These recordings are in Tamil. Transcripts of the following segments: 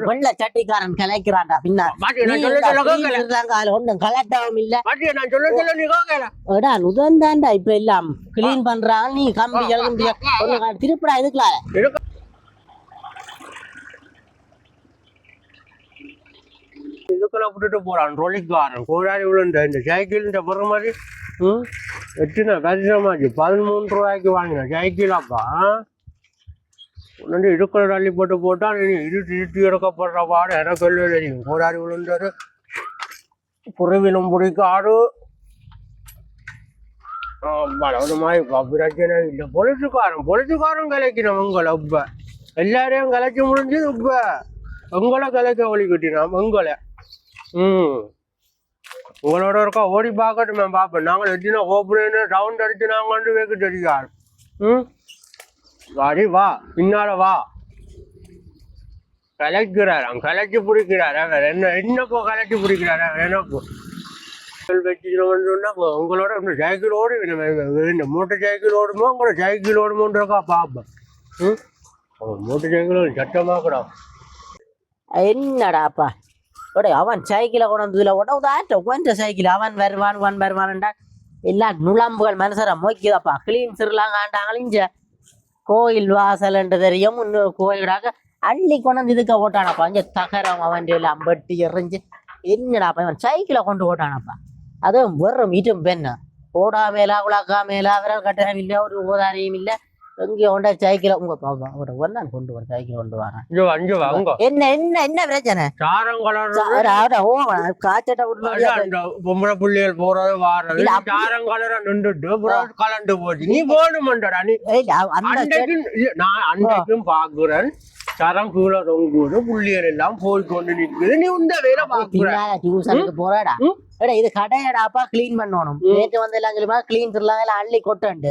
வெள்ள சட்டிக்காரன் கலைக்கிறான்டா பின்னா ஒன்னும் கலட்டவும் இல்ல உதந்தாண்டா இப்ப எல்லாம் கிளீன் பண்றாங்க நீ கம்பி எழுதி திருப்படா இதுக்குலாம் இதுக்குள்ள விட்டுட்டு போறான் ரொலிக்காரன் கோடாரி விழுந்த இந்த சைக்கிள் இந்த போற மாதிரி எத்தனை கஷ்டமாச்சு 13 ரூபாய்க்கு வாங்கினேன் சைக்கிளாப்பா உடனே இதுக்குள்ள தள்ளி போட்டா நீ இருட்டி இறக்கப்படுற பாடு எனக்கு சொல்ல தெரியும் கோடாரி விழுந்தாரு புறவிலும் பிடிக்காடு ஒரு மாதிரி பிரச்சனை இல்லை பொலிச்சுக்காரன் கலைக்கணும் உங்களை இப்ப எல்லாரையும் கலைக்க முடிஞ்சது இப்ப உங்களை கலைக்க ஒளி கட்டினோம் உங்களை உங்களோட இருக்கா ஓடி பார்க்கட்டும் மேம் பார்ப்பேன் நாங்கள் எட்டினா ஓப்பனு ரவுண்ட் அடிச்சு நாங்கள் வந்து வைக்க தெரியாது வாடி வா பின்னால வா கலைக்கிறாராம் கலைச்சி பிடிக்கிறாரா என்னப்போ கலைச்சி பிடிக்கிறாரா என்னப்போ வச்சுக்கணும்னு சொன்னா உங்களோட இந்த சைக்கிள் ஓடி இந்த மோட்டர் சைக்கிள் ஓடுமோ உங்களோட சைக்கிள் ஓடுமோன்றக்கா பார்ப்பேன் மோட்டர் சைக்கிள் சட்டமாக்கடா என்னடாப்பா அவன் சைக்கிளை கொண்டதுல உடவுதாட்ட உட்காந்த சைக்கிள் அவன் வருவான்டா எல்லா நுழம்புகள் மனுஷரை மோக்கிதாப்பா கிளீன் சிறுலாம் காண்டாங்களிஞ்ச கோயில் வாசல்ன்றது தெரியும் இன்னொரு கோயிலாக அள்ளி கொண்டு இதுக்க ஓட்டானப்பா இங்கே தகரம் அவன் எல்லாம் அம்பட்டி எறிஞ்சு என்னடாப்பா இவன் சைக்கிளை கொண்டு ஓட்டானப்பா அதுவும் வெறும் இட்டும் பெண்ணு ஓடா மேலா உலக்கா மேலா விரல் கட்டணம் இல்லை ஒரு ஓதாரியும் இல்லை எங்கே கொண்டா சைக்கிளை உங்க பாப்பா வந்தான் கொண்டு வர சைக்கிள் கொண்டு வரேன் என்ன என்ன என்ன பிரச்சனை காய்ச்சட்ட பொம்பளை புள்ளிகள் போறது வாரது சாரம் கலர நின்றுட்டு கலண்டு போச்சு நீ போகணுமண்டா நீ நான் அன்றைக்கும் பாக்குறேன் சரம் கீழே தொங்குது புள்ளிகள் எல்லாம் போய்கொண்டு நிற்குது நீ இந்த வேலை டியூஷனுக்கு போறாடா இது கடையடாப்பா கிளீன் பண்ணணும் நேற்று வந்து எல்லாம் சொல்லுமா கிளீன் எல்லாம் அள்ளி கொட்டண்டு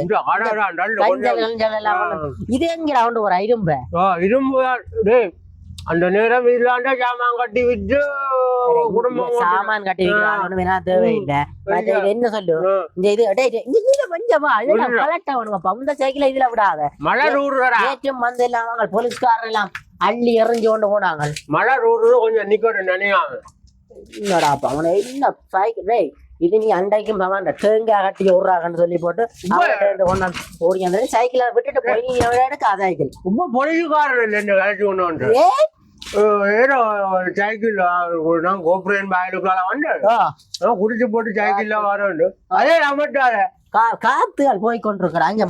இது எங்க கொண்டு வர இரும்பு அந்த நேரம் இல்லாண்டா சாமான் கட்டி விட்டு குடும்பம் சாமான் கட்டி வைக்கிறான் தேவையில்லை என்ன சொல்லு இந்த இது கொஞ்சமா கலெக்டா வேணுமாப்பா இந்த சைக்கிள இதுல விடாத மழை ஏற்றும் வந்து எல்லாம் போலீஸ்காரர் எல்லாம் அள்ளி எறிஞ்சு கொண்டு போனாங்க மழை கொஞ்சம் நிக்கணும் நினையாம என்னடாப்பா அவனை என்ன சைக்கிள் இது நீ அண்டைக்கும் தேங்காய் கட்டி விடுறாங்கன்னு சொல்லி போட்டு ஓடி அந்த சைக்கிளை விட்டுட்டு போய் எடுக்க சைக்கிள் ரொம்ப பொழிவுக்காரன் இல்லை இந்த கலட்டி ஒன்று ஏதோ சைக்கிள் நான் கோபுரன் பாயலுக்கால வந்து குடிச்சு போட்டு சைக்கிள்ல வரண்டு அதே அமட்டாரு காத்துகள் போய் கொண்டிருக்கிறாங்க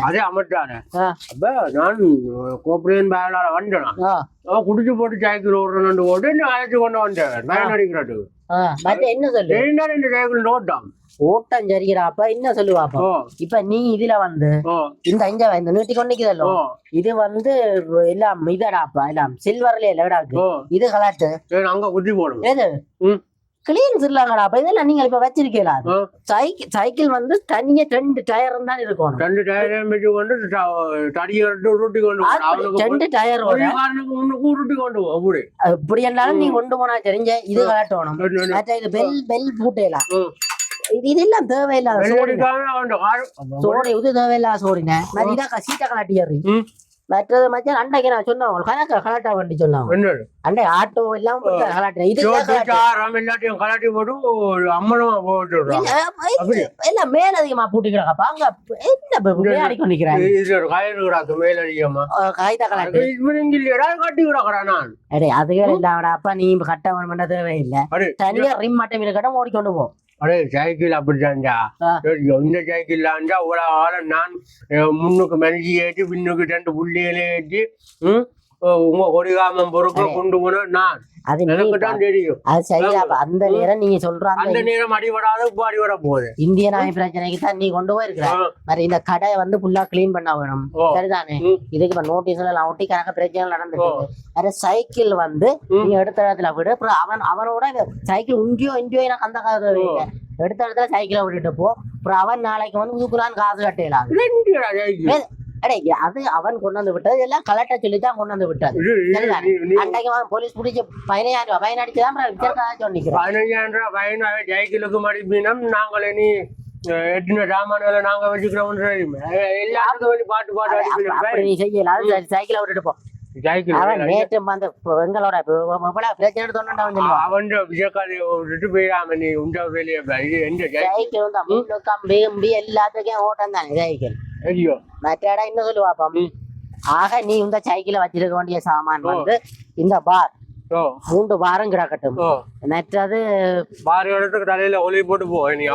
அதே அமட்டாரு அப்ப நான் கோபுரன் பாயலால வந்தேன் குடிச்சு போட்டு சைக்கிள் ஓடுறேன்னு போட்டு இன்னும் அழைச்சு கொண்டு வந்தேன் பயன் அடிக்கிறாட்டு என்ன சொல்லு இந்த சைக்கிள் ஓட்டம் ஓட்டம் சரிக்கிறாப்பா என்ன சொல்லுவாப்பா இப்ப நீ இதுல வந்து இந்த நீட்டி கொண்டிக்குதல்லோ இது வந்து எல்லாம் இதடாப்பா எல்லாம் சில்வர்ல இல்லடாக்கு இது கலாட்டு அங்க குட்டி போடும் ஏது கிளீன்ஸ் இல்லாங்கடாப்பா இதெல்லாம் நீங்க இப்ப வச்சிருக்கீங்களா சைக்கிள் வந்து தனியா 2 டயர் தான் இருக்கும் 2 டயர் வச்சு கொண்டு தடியை உருட்டி கொண்டு 2 டயர் உருட்டி கொண்டு அப்படி இப்படி இருந்தாலும் நீ கொண்டு போனா தெரிஞ்ச இது கலாட்டணும் இது பெல் பூட்டேலாம் இதெல்லாம் தேவையில்லாத சோடி இது தேவையில்லாத சோடினேன் சீட்டை கலாட்டி ஏறி மற்றது மச்சான் அண்டைக்கு நான் சொன்னேன் கலாட்டா வண்டி சொன்னாங்க அண்டை ஆட்டோ எல்லாம் கலாட்டி போட்டு அம்மனமா போட்டு எல்லாம் மேலதிகமா பூட்டிக்கிறாங்கப்பா அங்க என்ன அடிக்க நிக்கிறாங்க மேலதிகமா காய்தா கலாட்டி கட்டி கிடக்குறா நான் அதுகள் இல்லாமடாப்பா நீ கட்ட பண்ண தேவையில்லை தனியா ரிம் மட்டும் இருக்கட்டும் ஓடிக்கொண்டு போ அடே சைக்கிள் அப்படித்தான்டா இந்த சைக்கிள் ஆண்டா இவ்வளோ ஆளம் நான் முன்னுக்கு மனுஷி ஏற்றி பின்னுக்கு 2 புள்ளிகளை ஏற்றி உங்க கொடிகாமம் பொறுக்க கொண்டு போன நான் எனக்கு தெரியும் அந்த நேரம் நீங்க சொல்ற அந்த நேரம் அடிபடாத இப்ப அடிபட போகுது இந்திய நாய் பிரச்சனைக்கு தான் நீ கொண்டு போயிருக்கிற இந்த கடையை வந்து ஃபுல்லா கிளீன் பண்ண வேணும் சரிதானே இதுக்கு இப்ப நோட்டீஸ் எல்லாம் ஒட்டி கணக்க பிரச்சனை நடந்துட்டு வேற சைக்கிள் வந்து நீ எடுத்த இடத்துல விடு அப்புறம் அவனோட சைக்கிள் இங்கேயோ எனக்கு அந்த காசு எடுத்த இடத்துல சைக்கிளை விட்டுட்டு போ அப்புறம் அவன் நாளைக்கு வந்து ஊக்குறான்னு காசு கட்டலாம் அது அவன் கொண்டு வந்து விட்டது எல்லாம் கலெக்டா சொல்லிதான் கொண்டு வந்து விட்டாரு அன்றைக்கு போலீஸ் பிடிச்சி 15,000 ரூபாய் ஃபைன் அடிச்சுதான் 15,000 ரூபாய் ஃபைன் சைக்கிளுக்கு மடிப்பினம் நாங்களே நீ எட்டுன சாமான்களை நாங்க வச்சுக்கிறோம் எல்லாத்துக்கும் வேண்டி பாட்டு பாட்டு அப்படி அடிக்கிறோம் நீ செய்யல சைக்கிளை விட்டுட்டு போ அவன் நேற்று வந்து எங்களோட பிரச்சனை எடுத்து அவன் விஷயக்காரையை விட்டுட்டு போயிடாம நீ உண்ட வெளியே எந்த சைக்கிள் வந்து முள்ளு கம்பி கம்பி எல்லாத்துக்கும் ஓட்டம் தானே சைக்கிள் ஐயோ மற்ற இடம் இன்னும் சொல்லுவாப்பா ஆக நீ இந்த சைக்கிளை வச்சிருக்க வேண்டிய சாமான் வந்து இந்த பார் 3 பாரம் கிடக்கட்டும் மற்றது பாரியோடத்துக்கு தலையில ஒலி போட்டு போ நீ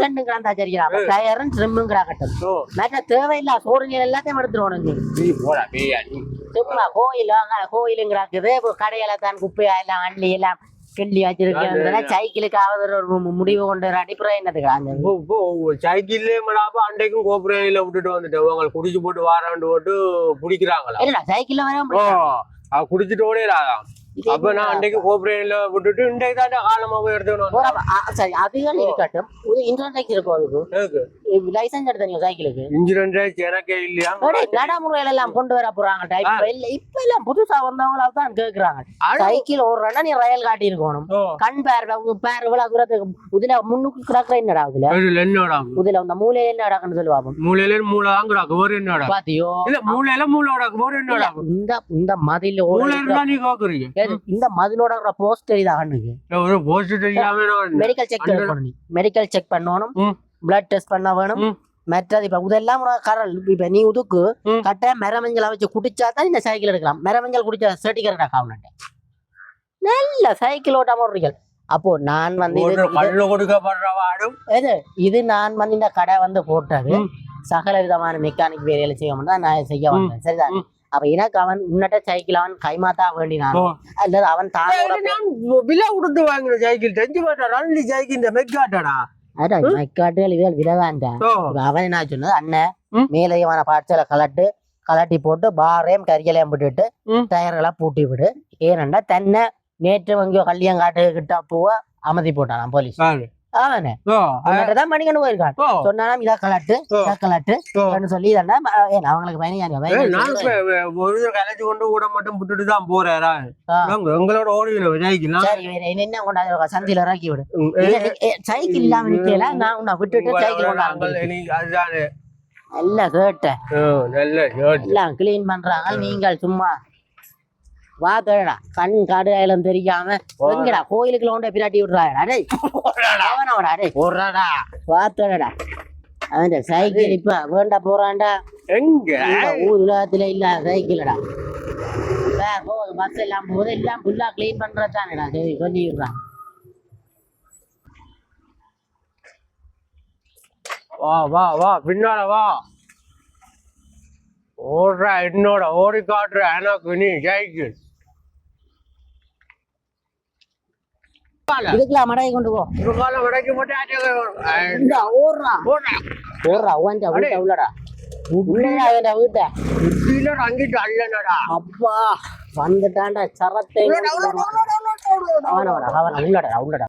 ரெண்டு கிடந்தா சரியா டயரும் ட்ரிம்மும் கிடக்கட்டும் மற்ற தேவையில்லா சோறுகள் எல்லாத்தையும் எடுத்துருவோம் நீ போடா பேயா நீ சும்மா கோயிலும் கிடக்குது கடையில தான் குப்பையா எல்லாம் அள்ளி எல்லாம் கிள்ளி வச்சிருக்கேன் சைக்கிளுக்காவது ஒரு முடிவு கொண்டு அடிப்புறம் என்னதுக்கு சைக்கிள்லயே மேடாப்ப அண்டைக்கும் கோபுரையில விட்டுட்டு வந்துட்டு அவங்க குடிச்சு போட்டு வாராண்டு போட்டு பிடிக்கிறாங்களா இல்ல சைக்கிள்ல வர குடிச்சிட்டு ஓடிடாதான் அப்ப நான் அன்றைக்கு கோபுரையில விட்டுட்டு இன்றைக்கு தான் காலமா போய் எடுத்துக்கணும் சரி அதுகள் இருக்கட்டும் ஒரு இன்சூரன்ஸ் இருக்கும் அதுக்கு லைசன்ஸ் எடுத்தீங்க சைக்கிளுக்கு இன்சூரன்ஸ் எனக்கே இல்லையா நடைமுறையில எல்லாம் கொண்டு வர போறாங்க இப்ப எல்லாம் புதுசா வந்தவங்களால தான் கேக்குறாங்க சைக்கிள் ஓடுறா நீ ரயில் காட்டி இருக்கணும் கண் பேர் இவ்வளவு தூரத்துக்கு இதுல முன்னுக்கு கிடக்குற என்னடா என்னடா இதுல இந்த மூலையில என்ன நடக்குன்னு சொல்லுவாங்க மூலையில மூளை தான் கிடக்கு ஒரு என்னடா பாத்தியோ இல்ல மூலையில மூளை ஒரு என்னடா இந்த மதில நீ கேக்குறீங்க இந்த மதிலோட போஸ்டர் இதானுங்க ஒரு போஸ்டர் மெடிக்கல் செக் பண்ணணும் பிளட் டெஸ்ட் பண்ண வேணும் மற்றது இப்ப இதெல்லாம் கரல் இப்ப நீ உதுக்கு கட்ட மரமஞ்சளை வச்சு குடிச்சா தான் இந்த சைக்கிள் எடுக்கலாம் மரமஞ்சள் குடிச்சா சர்டிபிகேட் ஆகணும் நல்ல சைக்கிள் ஓட்ட முறைகள் அப்போ நான் வந்து இது நான் வந்து இந்த கடை வந்து போட்டது சகல விதமான மெக்கானிக் வேலையில செய்ய தான் நான் செய்ய வந்தேன் சரிதான் அப்ப எனக்கு அவன் உன்னட்ட சைக்கிள் அவன் கைமாத்தா வேண்டினான் அல்லது அவன் தான் விலை கொடுத்து வாங்கின சைக்கிள் தெரிஞ்சு மாட்டான் சைக்கிள் இந்த மெக்காட்டடா மெக்காட்டுகள் இதில் விலைதான்டா அவன் என்ன சொன்னது அண்ணன் மேலையமான பாட்சலை கலட்டி போட்டு பாரையும் கரியலையும் விட்டுட்டு டயர்களை பூட்டி விடு ஏனண்டா தன்னை நேற்று வங்கியோ கல்யாங்காட்டு கிட்ட போவ அமதி போட்டான் போலீஸ் அவனே தான் மணிக்கண்டு போயிருக்கான் சொன்னாலும் இதா கலட்டு சொல்லி அவங்களுக்கு கலைச்சு கொண்டு கூட மட்டும் விட்டுட்டு தான் போறாரா எங்களோட என்ன கொண்டாந்து சந்தில இறக்கி விடு சைக்கிள் இல்லாம நிக்கல நான் உன்னை விட்டுட்டு சைக்கிள் அதுதானே நல்ல கேட்ட எல்லாம் கிளீன் பண்றாங்க நீங்கள் சும்மா வா தடா கண் காடுகாயிலும் தெரியாம எங்கடா கோயிலுக்குள்ள கொண்டு பிராட்டி விடுறாடா டேய் அவனோடா டேய் போடுறாடா வா தடா அவன் சைக்கிள் இப்ப வேண்டா போறான்டா எங்க ஊர் உலகத்துல இல்ல சைக்கிள்டா பஸ் எல்லாம் போகுது எல்லாம் ஃபுல்லா கிளீன் பண்றதானடா சொல்லி விடுறான் வா வா வா பின்னால வா ஓடுற என்னோட ஓடி காட்டுற எனக்கு நீ சைக்கிள் இதுக்கெல்லாம் மடை கொண்டு போ மடக்கி போட்டு ஓடுறா உள்ளடா உள்ளடா வீட்டை அங்கிட்டு அல்லனடா அப்பா வந்துட்டான்டா சரத்தை அவனோட உள்ளடா